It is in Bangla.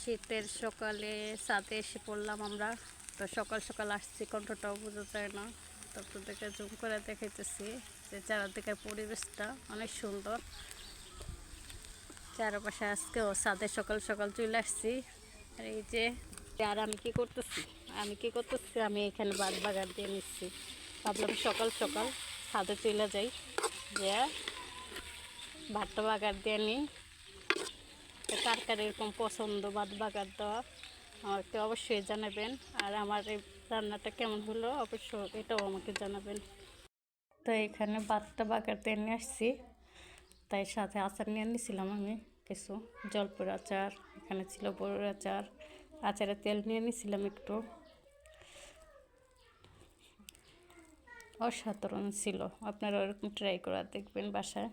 শীতের সকালে ছাদে এসে পড়লাম আমরা। তো সকাল সকাল আসছি, কণ্ঠটাও বোঝা যায় না। তো আপনাদেরকে জুম করে দেখাইতেছি যে চারদিকের পরিবেশটা অনেক সুন্দর। চারপাশে আজকেও ছাদে সকাল সকাল চলে আসছি। আর এই যে আর আমি কি করতেছি, আমি এখানে বাদ বাগার দিয়ে নিচ্ছি। ভাবলাম সকাল সকাল ছাদে চলে যাই, যে ভাতটা বাগার দিয়ে নিই। কার কার এরকম পছন্দ ভাত বাগার দেওয়া আমাকে অবশ্যই জানাবেন। আর আমার এই রান্নাটা কেমন হলো অবশ্যই এটাও আমাকে জানাবেন। তো এখানে ভাতটা বাগার দিয়ে নিয়ে আসছি, তাই সাথে আচার নিয়ে নিয়েছিলাম আমি কিছু, জলপুর আচার, এখানে ছিল বড়ুর আচার, আচারের তেল নিয়ে নিয়েছিলাম একটু। অসাধারণ ছিল, আপনারা ওরকম ট্রাই করে দেখবেন বাসায়।